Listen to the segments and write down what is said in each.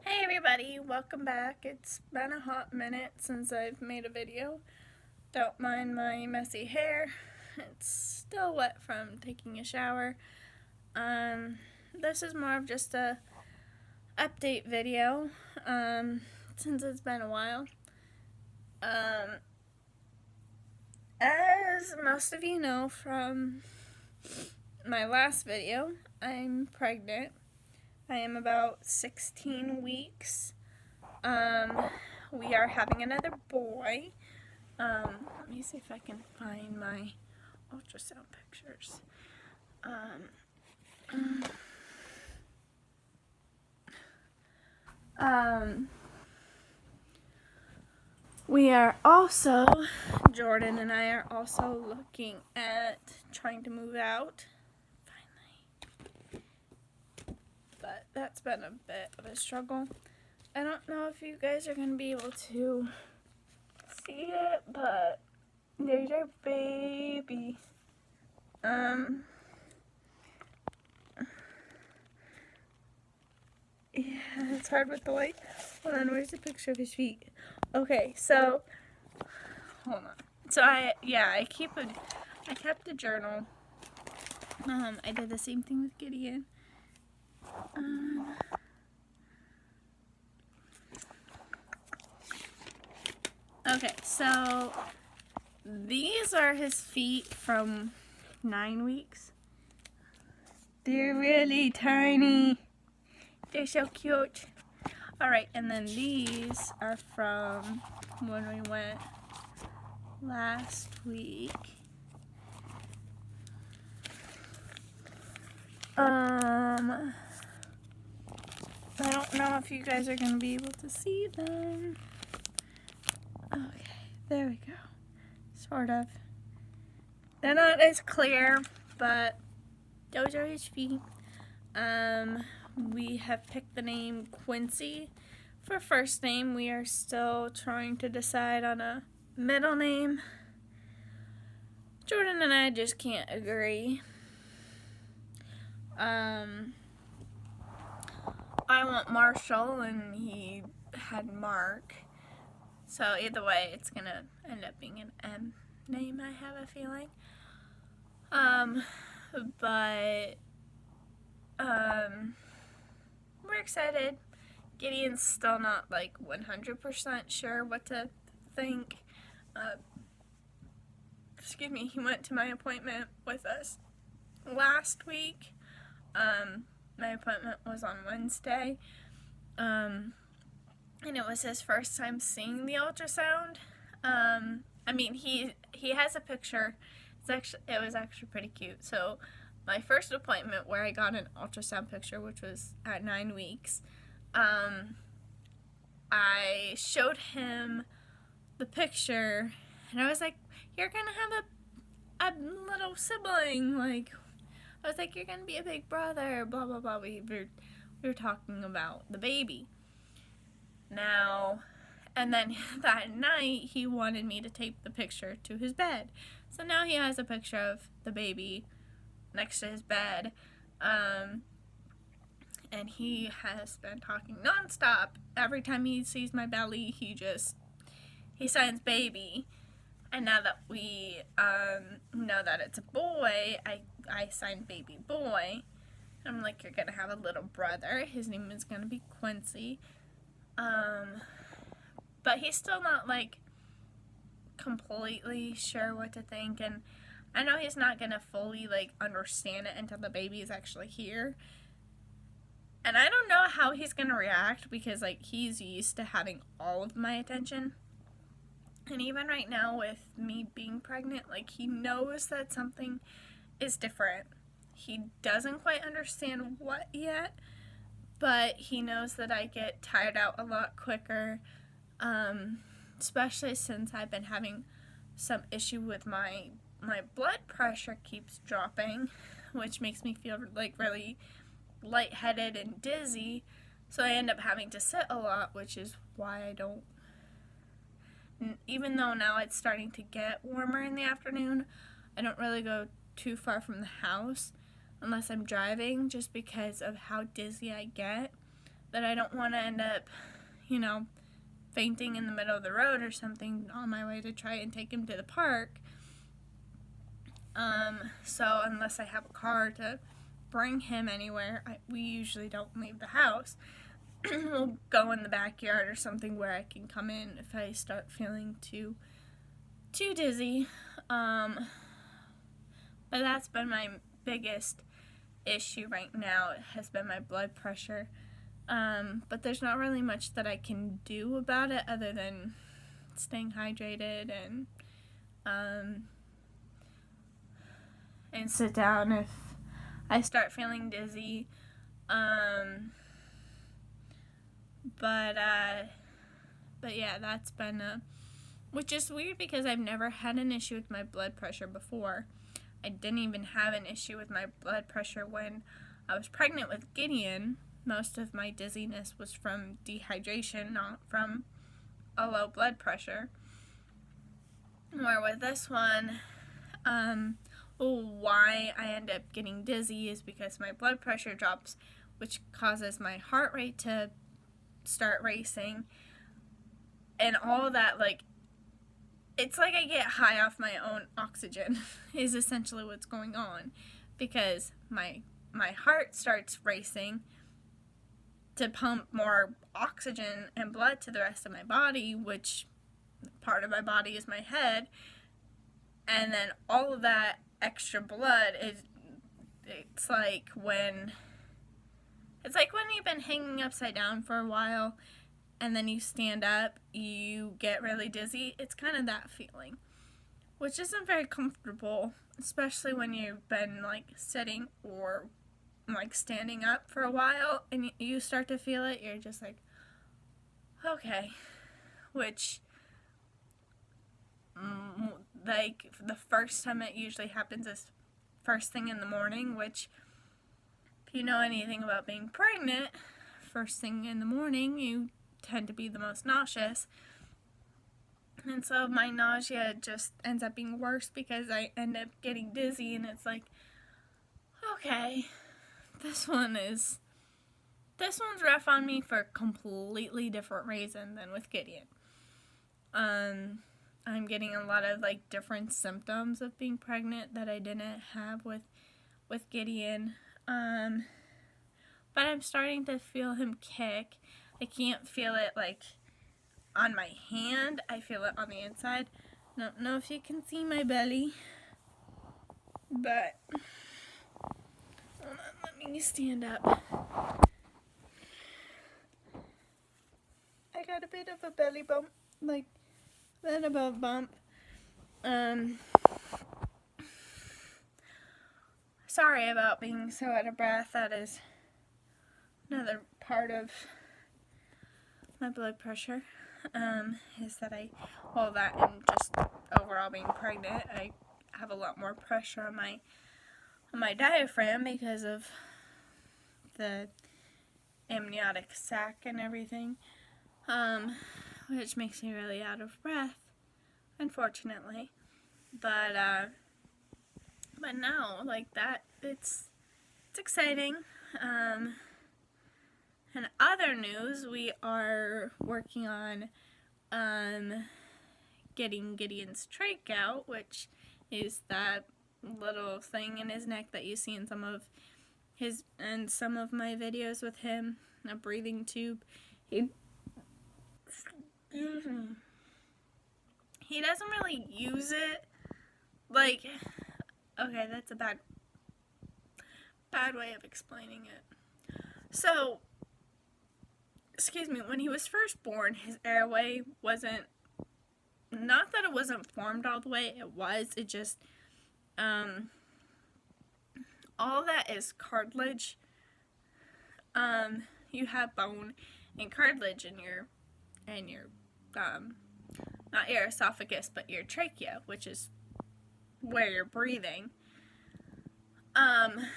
Hey everybody, welcome back. It's been a hot minute since I've made a video. Don't mind my messy hair. It's still wet from taking a shower. This is more of just a update video, since it's been a while. As most of you know from my last video, I'm pregnant. I am about 16 weeks. We are having another boy. Let me see if I can find my ultrasound pictures. We are also, Jordan and I are also looking at trying to move out. Finally. But that's been a bit of a struggle. I don't know if you guys are going to be able to see it, but there's our baby. Yeah, it's hard with the light. Hold on, where's the picture of his feet? Okay, so hold on. So I kept a journal. I did the same thing with Gideon. Okay, so these are his feet from 9 weeks. They're really tiny. They're so cute. Alright, and then these are from when we went last week. I don't know if you guys are going to be able to see them. Okay, there we go. Sort of. They're not as clear, but those are his feet. We have picked the name Quincy for first name. We are still trying to decide on a middle name. Jordan and I just can't agree. I want Marshall and he had Mark. So either way, it's gonna end up being an M name, I have a feeling. We're excited. Gideon's still not like 100% sure what to think. He went to my appointment with us last week. My appointment was on Wednesday. And it was his first time seeing the ultrasound. He has a picture. It was actually pretty cute. So my first appointment where I got an ultrasound picture, which was at 9 weeks, I showed him the picture and I was like, you're gonna have a little sibling. Like, I was like, you're gonna be a big brother, blah blah blah. We were talking about the baby. Now, and then that night he wanted me to tape the picture to his bed. So now he has a picture of the baby next to his bed. And he has been talking nonstop. Every time he sees my belly, he signs baby. And now that we know that it's a boy, I signed baby boy. I'm like, you're gonna have a little brother. His name is gonna be Quincy. But he's still not like completely sure what to think, and I know he's not gonna fully like understand it until the baby is actually here. And I don't know how he's gonna react because like he's used to having all of my attention. And even right now with me being pregnant, like he knows that something is different. He doesn't quite understand what yet, but he knows that I get tired out a lot quicker, especially since I've been having some issue with my blood pressure keeps dropping, which makes me feel like really lightheaded and dizzy. So I end up having to sit a lot, which is why I don't, even though now it's starting to get warmer in the afternoon, I don't really go too far from the house unless I'm driving, just because of how dizzy I get. that I don't want to end up, fainting in the middle of the road or something on my way to try and take him to the park. So unless I have a car to bring him anywhere, we usually don't leave the house. We'll go in the backyard or something where I can come in if I start feeling too dizzy. But that's been my biggest issue right now. It has been my blood pressure. But there's not really much that I can do about it other than staying hydrated and sit down if I start feeling dizzy. But yeah, that's been which is weird because I've never had an issue with my blood pressure before. I didn't even have an issue with my blood pressure when I was pregnant with Gideon. Most of my dizziness was from dehydration, not from a low blood pressure. Where with this one, why I end up getting dizzy is because my blood pressure drops, which causes my heart rate to start racing. And all that, like, it's like I get high off my own oxygen is essentially what's going on, because my heart starts racing to pump more oxygen and blood to the rest of my body, which part of my body is my head, and then all of that extra blood it's like when you've been hanging upside down for a while and then you stand up, you get really dizzy. It's kind of that feeling, which isn't very comfortable, especially when you've been like sitting or like standing up for a while and you start to feel it. You're just like, okay, which like the first time it usually happens is first thing in the morning, which if you know anything about being pregnant, first thing in the morning you tend to be the most nauseous. And so my nausea just ends up being worse because I end up getting dizzy, and it's like, okay, this one's rough on me for a completely different reason than with Gideon. I'm getting a lot of like different symptoms of being pregnant that I didn't have with Gideon. But I'm starting to feel him kick. I can't feel it like on my hand. I feel it on the inside. Don't know if you can see my belly, but hold on, let me stand up. I got a bit of a belly bump, like that above bump. Sorry about being so out of breath. That is another part of my blood pressure, is that that and just overall being pregnant, I have a lot more pressure on my diaphragm because of the amniotic sac and everything, which makes me really out of breath, unfortunately. But no, like that, it's exciting. In other news, we are working on getting Gideon's trach out, which is that little thing in his neck that you see in some of my videos with him, a breathing tube. He doesn't really use it. Like, okay, that's a bad way of explaining it. So, excuse me, when he was first born, his airway wasn't, not that it wasn't formed all the way, it just, all that is cartilage. You have bone and cartilage in your not your esophagus, but your trachea, which is where you're breathing. And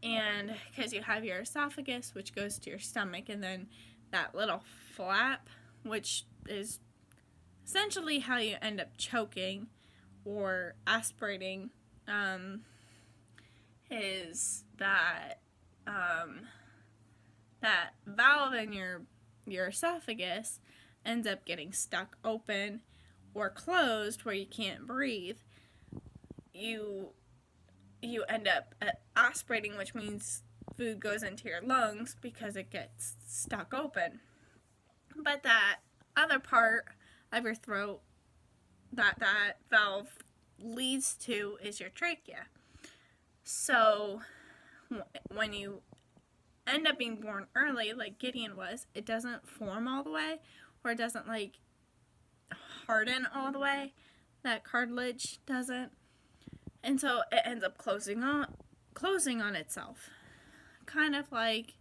because you have your esophagus, which goes to your stomach, and then that little flap, which is essentially how you end up choking or aspirating, is that that valve in your esophagus ends up getting stuck open or closed where you can't breathe, you end up aspirating, which means food goes into your lungs because it gets stuck open. But that other part of your throat that valve leads to is your trachea. So when you end up being born early, like Gideon was, it doesn't form all the way, or it doesn't like harden all the way. That cartilage doesn't, and so it ends up closing on itself, kind of like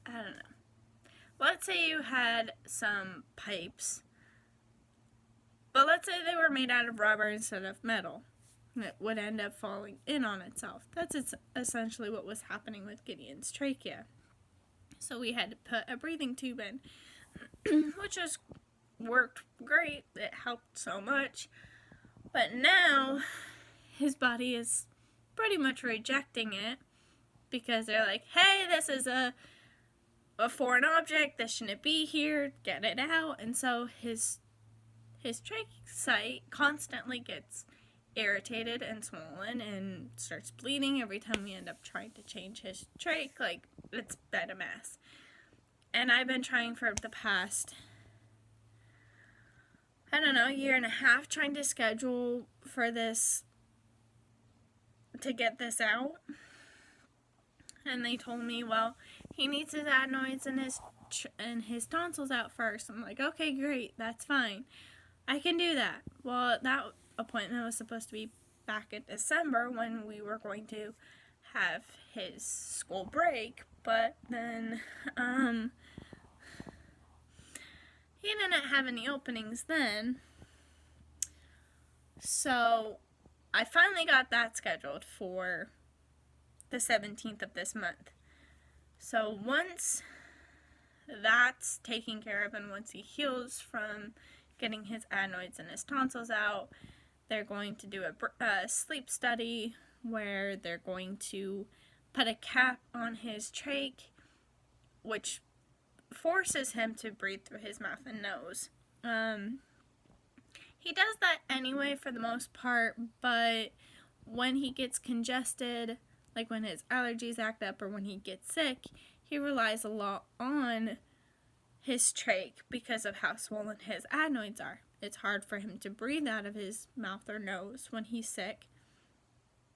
I don't know. Let's say you had some pipes, but let's say they were made out of rubber instead of metal. It would end up falling in on itself. That's essentially what was happening with Gideon's trachea. So we had to put a breathing tube in, which just worked great. It helped so much. But now his body is pretty much rejecting it because they're like, hey, this is a foreign object. This shouldn't be here. Get it out. And so his trach site constantly gets irritated and swollen and starts bleeding every time we end up trying to change his trach. Like, it's been a mess. And I've been trying for the past, I don't know, year and a half, trying to schedule for this, to get this out. And they told me, well, he needs his adenoids and his tonsils out first. I'm like, okay, great, that's fine. I can do that. Well, that appointment was supposed to be back in December when we were going to have his school break, but then he didn't have any openings then. So I finally got that scheduled for the 17th of this month. So once that's taken care of and once he heals from getting his adenoids and his tonsils out, they're going to do a sleep study where they're going to put a cap on his trach, which forces him to breathe through his mouth and nose. He does that anyway for the most part, but when he gets congested, like when his allergies act up or when he gets sick, he relies a lot on his trach because of how swollen his adenoids are. It's hard for him to breathe out of his mouth or nose when he's sick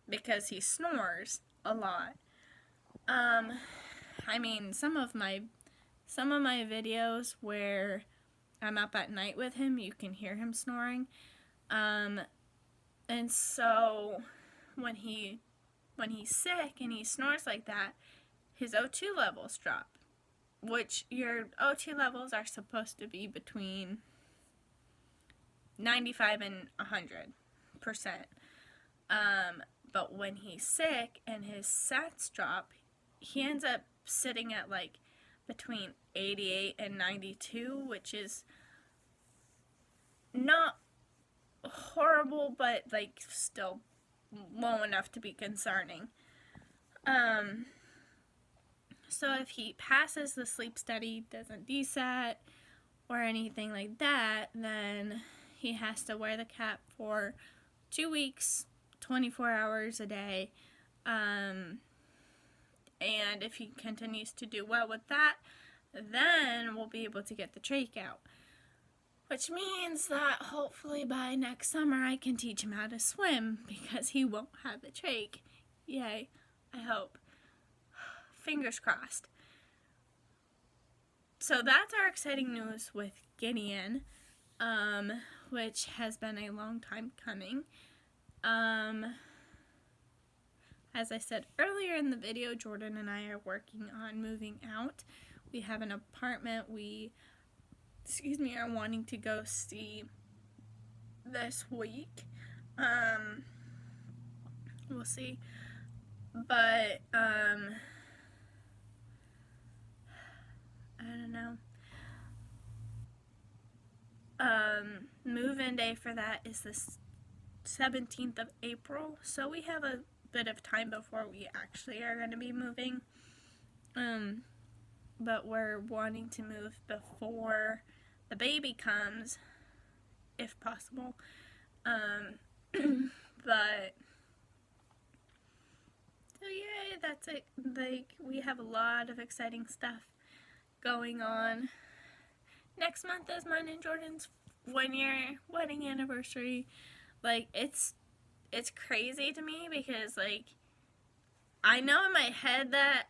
because he snores a lot. I mean, some of my videos where I'm up at night with him, you can hear him snoring. And so when he's sick and he snores like that, his O2 levels drop, which your O2 levels are supposed to be between 95 and 100%. But when he's sick and his sats drop, he ends up sitting at like between 88 and 92, which is not horrible, but like still low enough to be concerning. So if he passes the sleep study, doesn't desat or anything like that, then he has to wear the cap for 2 weeks, 24 hours a day. And if he continues to do well with that, then we'll be able to get the trach out. Which means that hopefully by next summer I can teach him how to swim because he won't have the trach. Yay, I hope. Fingers crossed. So that's our exciting news with Gideon, which has been a long time coming. As I said earlier in the video, Jordan and I are working on moving out. We have an apartment we are wanting to go see this week. We'll see. But, I don't know. Move-in day for that is this 17th of April, so we have a bit of time before we actually are going to be moving. But we're wanting to move before the baby comes, if possible. But so yay, that's it. Like, we have a lot of exciting stuff going on. Next month is mine and Jordan's 1-year wedding anniversary. Like, it's crazy to me because, like, I know in my head that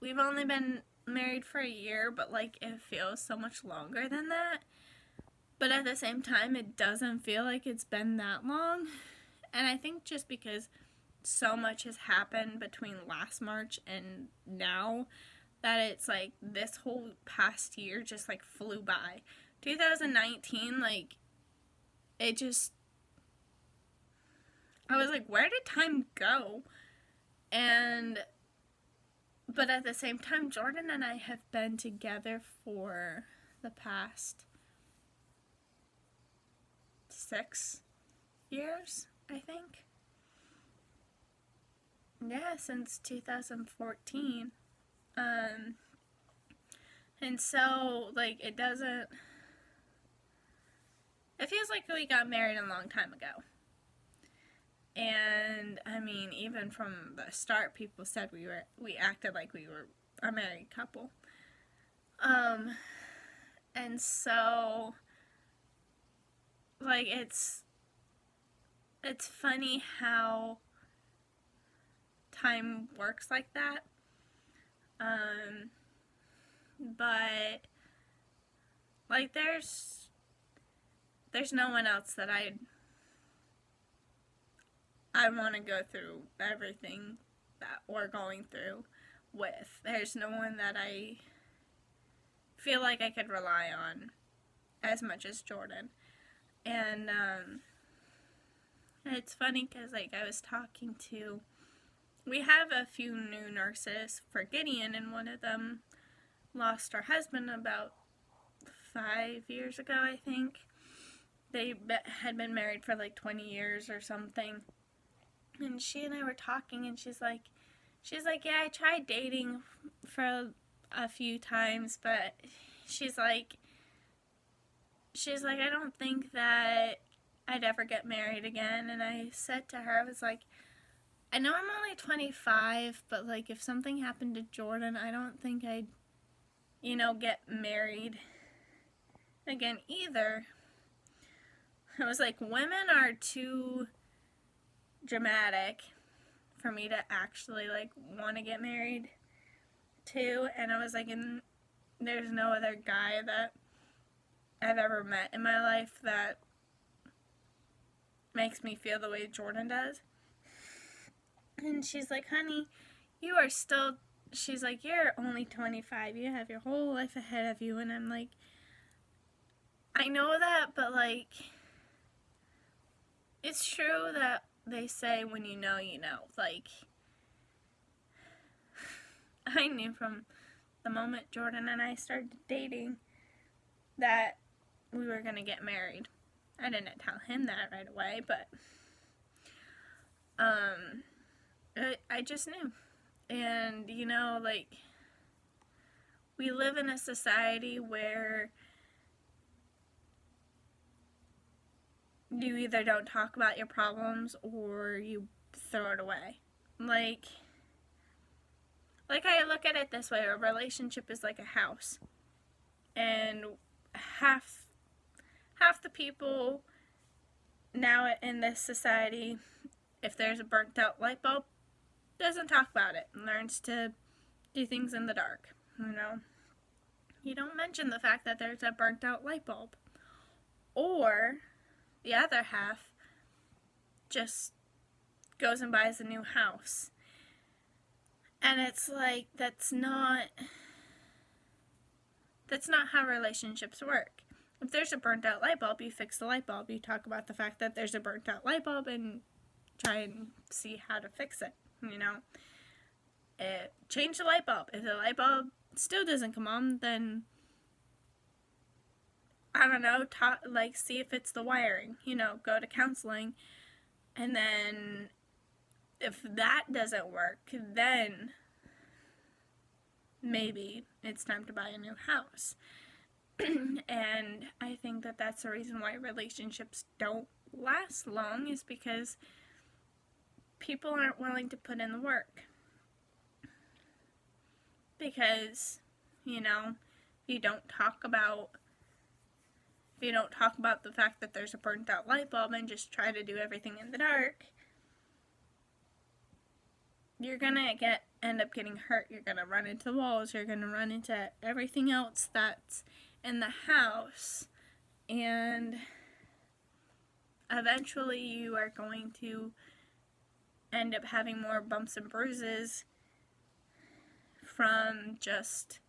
we've only been married for a year, but, like, it feels so much longer than that. But at the same time, it doesn't feel like it's been that long. And I think just because so much has happened between last March and now, that it's like this whole past year just like flew by. 2019, like, it just, I was like, where did time go? But at the same time, Jordan and I have been together for the past 6 years, I think. Yeah, since 2014. And so, like, it feels like we got married a long time ago. And, I mean, even from the start, people said we acted like we were a married couple. And so, like, it's funny how time works like that. But, like, there's no one else that I want to go through everything that we're going through with. There's no one that I feel like I could rely on as much as Jordan. And it's funny because, like, I was talking to, we have a few new nurses for Gideon, and one of them lost her husband about 5 years ago, I think. They had been married for like 20 years or something. And she and I were talking, and she's like, yeah, I tried dating for a few times, but she's like, I don't think that I'd ever get married again. And I said to her, I was like, I know I'm only 25, but, like, if something happened to Jordan, I don't think I'd, get married again either. I was like, women are too dramatic for me to actually, like, want to get married to. And I was like, and there's no other guy that I've ever met in my life that makes me feel the way Jordan does. And she's like, honey, you are still, she's like, you're only 25. You have your whole life ahead of you. And I'm like, I know that, but, like, it's true that they say when you know, you know. Like, I knew from the moment Jordan and I started dating that we were going to get married. I didn't tell him that right away, but I just knew. And, like, we live in a society where you either don't talk about your problems or you throw it away. Like I look at it this way, a relationship is like a house. And half the people now in this society, if there's a burnt out light bulb, doesn't talk about it and learns to do things in the dark. You don't mention the fact that there's a burnt out light bulb. Or the other half just goes and buys a new house. And it's like, that's not how relationships work. If there's a burnt out light bulb, you fix the light bulb. You talk about the fact that there's a burnt out light bulb and try and see how to fix it. Change the light bulb. If the light bulb still doesn't come on, then I don't know, like see if it's the wiring, go to counseling. And then if that doesn't work, then maybe it's time to buy a new house. And I think that that's the reason why relationships don't last long, is because people aren't willing to put in the work. Because, if you don't talk about the fact that there's a burnt out light bulb and just try to do everything in the dark, you're gonna end up getting hurt. You're gonna run into walls. You're gonna run into everything else that's in the house, and eventually you are going to end up having more bumps and bruises from just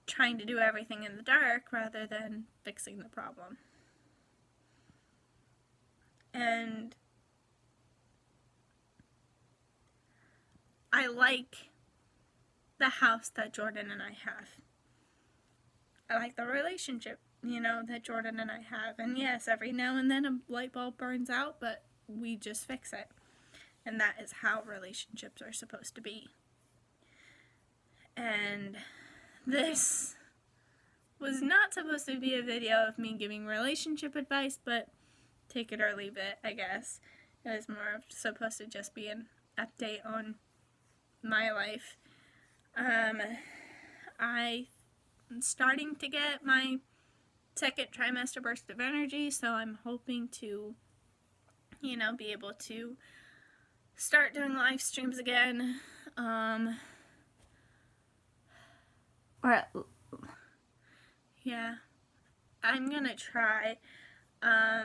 trying to do everything in the dark rather than fixing the problem. And I like the house that Jordan and I have. I like the relationship, that Jordan and I have. And yes, every now and then a light bulb burns out, but we just fix it. And that is how relationships are supposed to be. And this was not supposed to be a video of me giving relationship advice, but take it or leave it, I guess. It was more of supposed to just be an update on my life. I'm starting to get my second trimester burst of energy, so I'm hoping to, be able to start doing live streams again. Yeah, I'm gonna try. I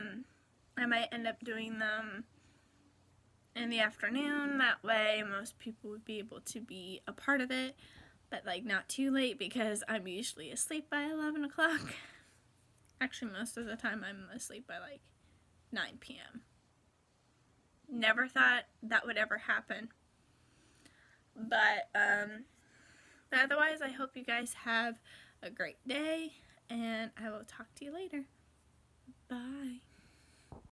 might end up doing them in the afternoon. That way most people would be able to be a part of it, but not too late, because I'm usually asleep by 11 o'clock. Actually, most of the time I'm asleep by 9 p.m. Never thought that would ever happen. But otherwise, I hope you guys have a great day, and I will talk to you later. Bye.